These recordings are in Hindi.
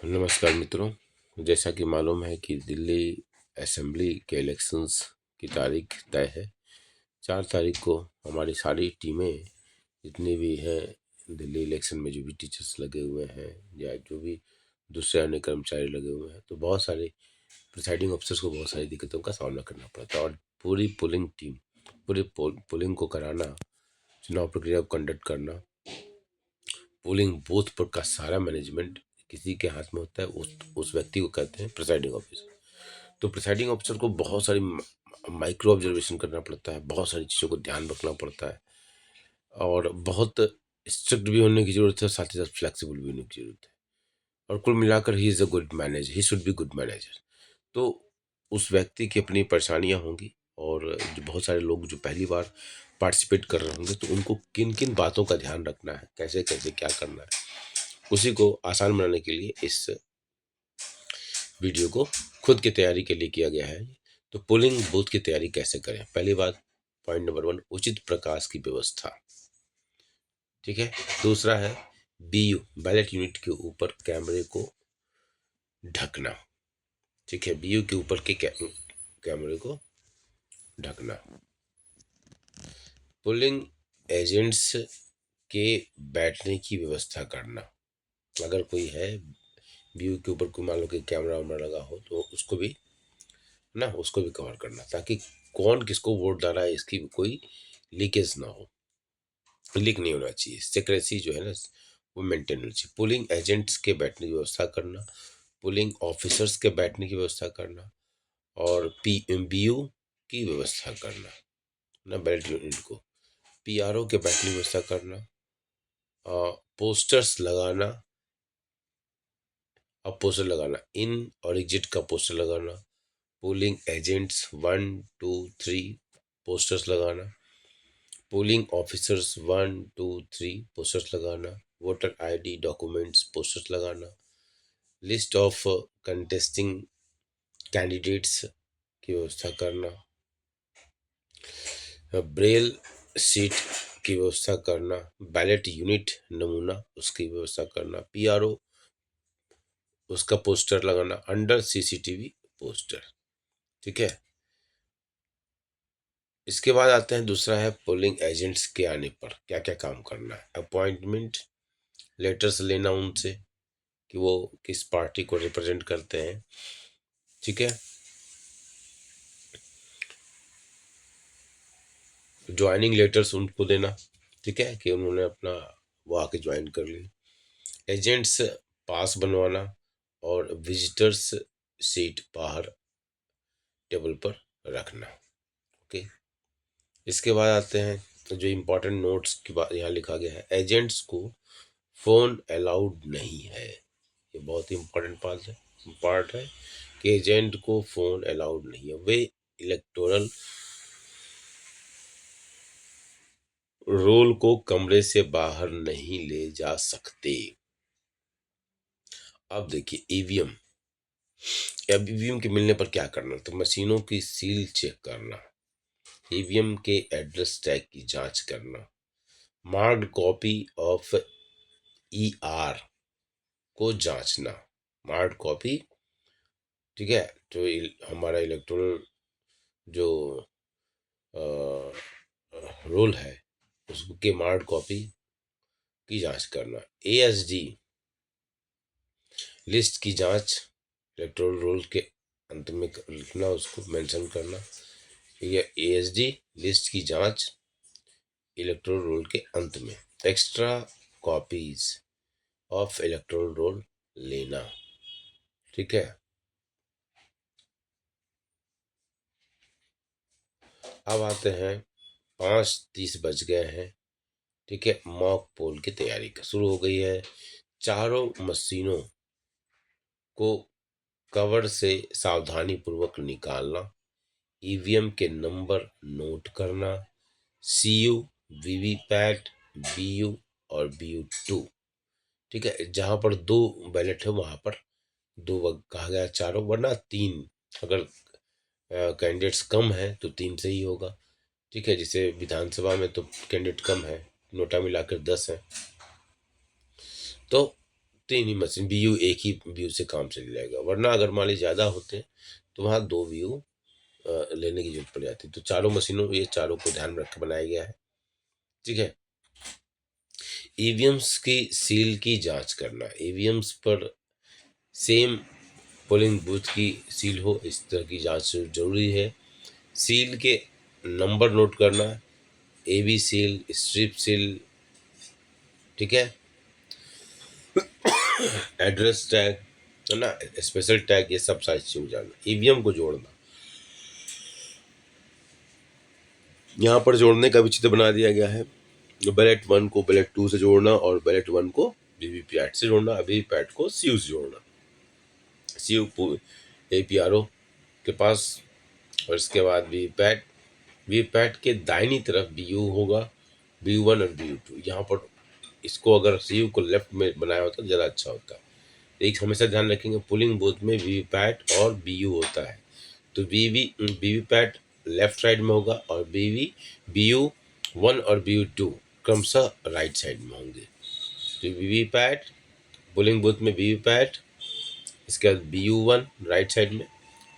नमस्कार मित्रों। जैसा कि मालूम है कि दिल्ली असेंबली के इलेक्शंस की तारीख तय है। 4 तारीख को हमारी सारी टीमें जितनी भी हैं दिल्ली इलेक्शन में, जो भी टीचर्स लगे हुए हैं या जो भी दूसरे अन्य कर्मचारी लगे हुए हैं, तो बहुत सारे प्रिसाइडिंग ऑफिसर्स को बहुत सारी दिक्कतों का सामना करना पड़ता है। और पूरी पोलिंग टीम, पूरी पोलिंग को कराना, चुनाव प्रक्रिया को कंडक्ट करना, पोलिंग बूथ पर का सारा मैनेजमेंट किसी के हाथ में होता है। उस व्यक्ति को कहते हैं प्रिसाइडिंग ऑफिसर। तो प्रिसाइडिंग ऑफिसर को बहुत सारी माइक्रो ऑब्जर्वेशन करना पड़ता है, बहुत सारी चीज़ों को ध्यान रखना पड़ता है और बहुत स्ट्रिक्ट भी होने की ज़रूरत है, साथ ही साथ फ्लेक्सिबल भी होने की ज़रूरत है। और कुल मिलाकर he is a good manager, he should be good manager. तो उस व्यक्ति की अपनी परेशानियां होंगी और जो बहुत सारे लोग जो पहली बार पार्टिसिपेट कर रहे होंगे, तो उनको किन किन बातों का ध्यान रखना है, कैसे कैसे क्या करना है, उसी को आसान बनाने के लिए इस वीडियो को खुद की तैयारी के लिए किया गया है। तो पोलिंग बूथ की तैयारी कैसे करें? पहली बात, पॉइंट नंबर 1, उचित प्रकाश की व्यवस्था। ठीक है। दूसरा है बीयू, बैलेट यूनिट के ऊपर कैमरे को ढकना। ठीक है, बीयू के ऊपर के कैमरे को ढकना। पोलिंग एजेंट्स के बैठने की व्यवस्था करना। अगर कोई है व्यू के ऊपर, कोई मान लो कि कैमरा वैमरा लगा हो, तो उसको भी ना, उसको भी कवर करना, ताकि कौन किसको वोट डाला है इसकी कोई लीकेज ना हो, लीक नहीं होना चाहिए। सिक्रेसी जो है ना, वो मेंटेन होनी चाहिए। पोलिंग एजेंट्स के बैठने की व्यवस्था करना, पोलिंग ऑफिसर्स के बैठने की व्यवस्था करना और बीयू की व्यवस्था करना ना, बैलेट यूनिट को, पीआरओ के बैठने की व्यवस्था करना, पोस्टर्स लगाना, अब पोस्टर लगाना, इन और एग्जिट का पोस्टर लगाना, पोलिंग एजेंट्स 1 2 3 पोस्टर्स लगाना, पोलिंग ऑफिसर्स 1 2 3 पोस्टर्स लगाना, वोटर आईडी डॉक्यूमेंट्स पोस्टर्स लगाना, लिस्ट ऑफ कंटेस्टिंग कैंडिडेट्स की व्यवस्था करना, ब्रेल सीट की व्यवस्था करना, बैलेट यूनिट नमूना उसकी व्यवस्था करना, पीआरओ उसका पोस्टर लगाना, अंडर सीसीटीवी पोस्टर। ठीक है। इसके बाद आते हैं, दूसरा है पोलिंग एजेंट्स के आने पर क्या क्या काम करना है। अपॉइंटमेंट लेटर्स लेना उनसे कि वो किस पार्टी को रिप्रेजेंट करते हैं। ठीक है। ज्वाइनिंग लेटर्स उनको देना, ठीक है, कि उन्होंने अपना वो आके ज्वाइन कर ली। एजेंट्स पास बनवाना और विजिटर्स सीट बाहर टेबल पर रखना। ओके। इसके बाद आते हैं, तो जो इम्पोर्टेंट नोट्स की बात यहाँ लिखा गया है, एजेंट्स को फोन अलाउड नहीं है। ये बहुत ही इम्पोर्टेंट पार्ट है कि एजेंट को फोन अलाउड नहीं है। वे इलेक्टोरल रोल को कमरे से बाहर नहीं ले जा सकते। अब देखिए, ईवीएम, अब ईवीएम के मिलने पर क्या करना, तो मशीनों की सील चेक करना, ईवीएम के एड्रेस टैग की जांच करना, मार्क्ड कॉपी ऑफ ईआर को जांचना, मार्क्ड कॉपी, ठीक है, तो हमारा इलेक्टोरल जो रोल है उसके मार्क्ड कॉपी की जांच करना, एएसडी लिस्ट की जांच, इलेक्टोरल रोल के अंत में लिखना, उसको मेंशन करना। ये एएसडी लिस्ट की जांच इलेक्टोरल रोल के अंत में, extra copies of electoral roll लेना। ठीक है। अब आते हैं, 5:30 बज गए हैं। ठीक है, मॉक पोल की तैयारी शुरू हो गई है। चारों मशीनों को कवर से सावधानी पूर्वक निकालना, ईवीएम के नंबर नोट करना, सीयू, वीवीपैट, बीयू और बीयू2। ठीक है, जहां पर 2 बैलेट है वहां पर 2 कहा गया, चारों, वरना 3, अगर कैंडिडेट्स कम है तो 3 से ही होगा। ठीक है, जैसे विधानसभा में तो कैंडिडेट कम है, नोटा मिलाकर 10 है, तो तीन ही मशीन बीयू एक ही बीयू से काम चल जाएगा, वरना अगर मान लीजिए ज़्यादा होते तो वहाँ दो बीयू लेने की जरूरत पड़ जाती। तो चारों मशीनों, ये चारों को ध्यान में रख के बनाया गया है। ठीक है। ईवीएम्स की सील की जांच करना, ईवीएम्स पर सेम पोलिंग बूथ की सील हो, इस तरह की जांच जरूरी है। सील के नंबर नोट करना, एबी सील, स्ट्रिप सील, ठीक है, एड्रेस टैग है ना, स्पेशल टैग, ये सब सारी चीज़ जानना। ईवीएम को जोड़ना, यहाँ पर जोड़ने का भी चित्र बना दिया गया है। बैलेट 1 को बैलेट 2 से जोड़ना और बैलेट 1 को वीवीपैट से जोड़ना, वीवीपैट को सीयू से जोड़ना। सीयू एपीआरओ के पास, और इसके बाद वीवीपैट, वीवीपैट के दाहिनी तरफ बीयू होगा, बीयू 1 और बीयू 2। यहाँ पर इसको अगर सीयू को लेफ्ट में बनाया होता तो ज़्यादा अच्छा होता। एक हमेशा ध्यान रखेंगे, पोलिंग बूथ में वीवीपैट और बीयू होता है, तो वीवीपैट लेफ्ट साइड में होगा और बीयू 1 और बीयू 2 क्रमशः राइट साइड में होंगे। तो वीवीपैट, पोलिंग बूथ में वीवीपैट, इसके बाद बीयू 1 राइट साइड में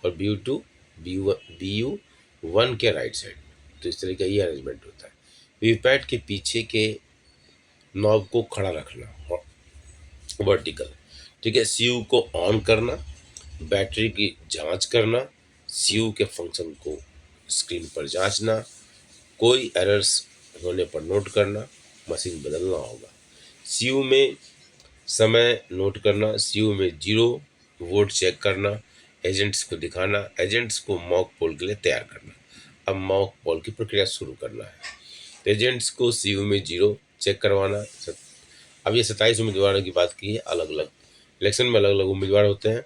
और बीयू 2 बीयू 1 के राइट साइड में। तो इस तरह का ये अरेंजमेंट होता है। वीवीपैट के पीछे के नॉब को खड़ा रखना, वर्टिकल, ठीक है। सीयू को ऑन करना, बैटरी की जांच करना, सीयू के फंक्शन को स्क्रीन पर जांचना, कोई एरर्स होने पर नोट करना, मशीन बदलना होगा। सीयू में समय नोट करना, सीयू में 0 वोट चेक करना, एजेंट्स को दिखाना, एजेंट्स को मॉक पोल के लिए तैयार करना। अब मॉक पोल की प्रक्रिया शुरू करना है। एजेंट्स को सीयू में 0 चेक करवाना। अब ये 27 उम्मीदवारों की बात की है, अलग अलग इलेक्शन में अलग अलग उम्मीदवार होते हैं।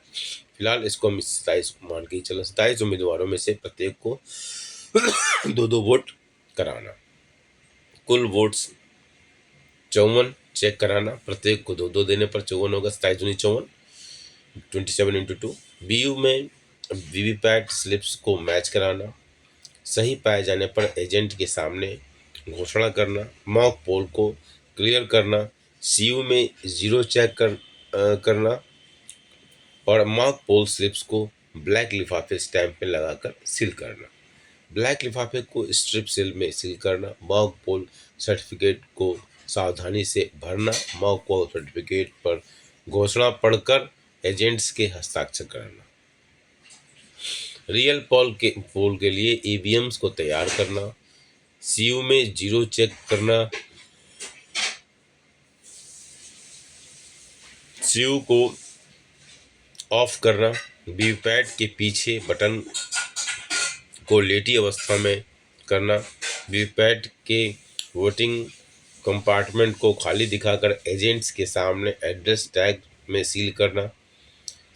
फिलहाल इसको हम 27 मान के ही चला। 27 उम्मीदवारों में से प्रत्येक को 2-2 वोट कराना, कुल वोट्स 54 चेक कराना, प्रत्येक को 2-2 देने पर 54 होगा, 27-54, 27x2। बीयू में वीवीपैट स्लिप्स को मैच कराना, सही पाए जाने पर एजेंट के सामने घोषणा करना, मॉक पोल को क्लियर करना, सीयू में 0 चेक करना और मॉक पोल स्लिप्स को ब्लैक लिफाफे स्टैंप में लगाकर सील करना। ब्लैक लिफाफे को स्ट्रिप सील में सील करना, मॉक पोल सर्टिफिकेट को सावधानी से भरना, मॉक पोल सर्टिफिकेट पर घोषणा पढ़कर एजेंट्स के हस्ताक्षर करना। रियल पोल के लिए ईवीएम्स को तैयार करना, सीयू में 0 चेक करना, सीयू को ऑफ करना, वीवीपैट के पीछे बटन को लेटी अवस्था में करना, वीवीपैट के वोटिंग कंपार्टमेंट को खाली दिखाकर एजेंट्स के सामने एड्रेस टैग में सील करना,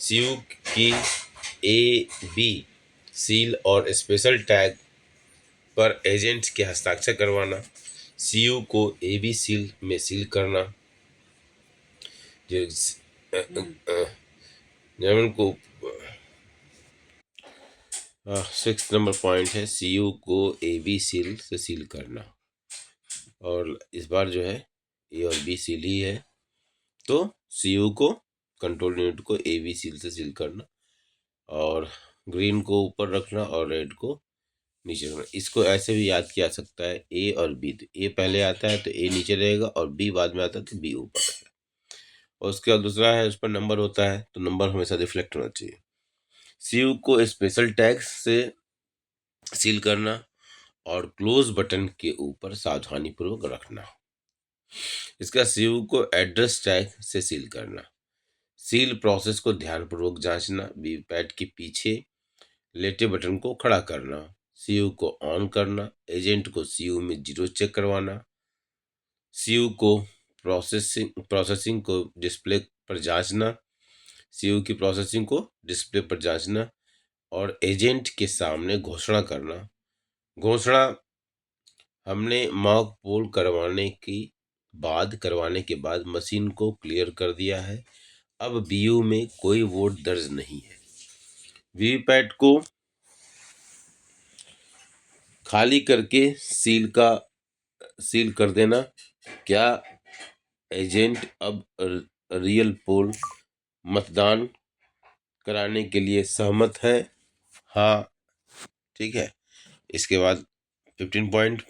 सीयू की AB सील और स्पेशल टैग पर एजेंट्स के हस्ताक्षर करवाना, सीयू को AB सील में सील करना, जर्मन को 6 नंबर पॉइंट है, सीयू को AB सील से सील करना, और इस बार जो है A और B सील ही है, तो सीयू को, कंट्रोल यूनिट को AB सील से सील करना और ग्रीन को ऊपर रखना और रेड को नीचे रखना। इसको ऐसे भी याद किया जा सकता है A और B, तो A पहले आता है तो A नीचे रहेगा और B बाद में आता है तो B ऊपर रहेगा। और उसके बाद दूसरा है, उस पर नंबर होता है तो नंबर हमेशा रिफ्लेक्ट होना चाहिए। सीयू को स्पेशल टैग से सील करना और क्लोज बटन के ऊपर सावधानी पूर्वक रखना। इसका सीयू को एड्रेस टैग से सील करना, सील प्रोसेस को ध्यानपूर्वक जांचना, वीवीपैट के पीछे लेटे बटन को खड़ा करना, सीयू को ऑन करना, एजेंट को सीयू में 0 चेक करवाना, सीयू को प्रोसेसिंग को डिस्प्ले पर जांचना, सीयू की प्रोसेसिंग को डिस्प्ले पर जांचना और एजेंट के सामने घोषणा करना। घोषणा हमने मॉक पोल करवाने के बाद मशीन को क्लियर कर दिया है, अब बीयू में कोई वोट दर्ज नहीं है। वीवीपैट को खाली करके सील कर देना। क्या एजेंट अब रियल पोल मतदान कराने के लिए सहमत हैं? हाँ, ठीक है। इसके बाद 15 पॉइंट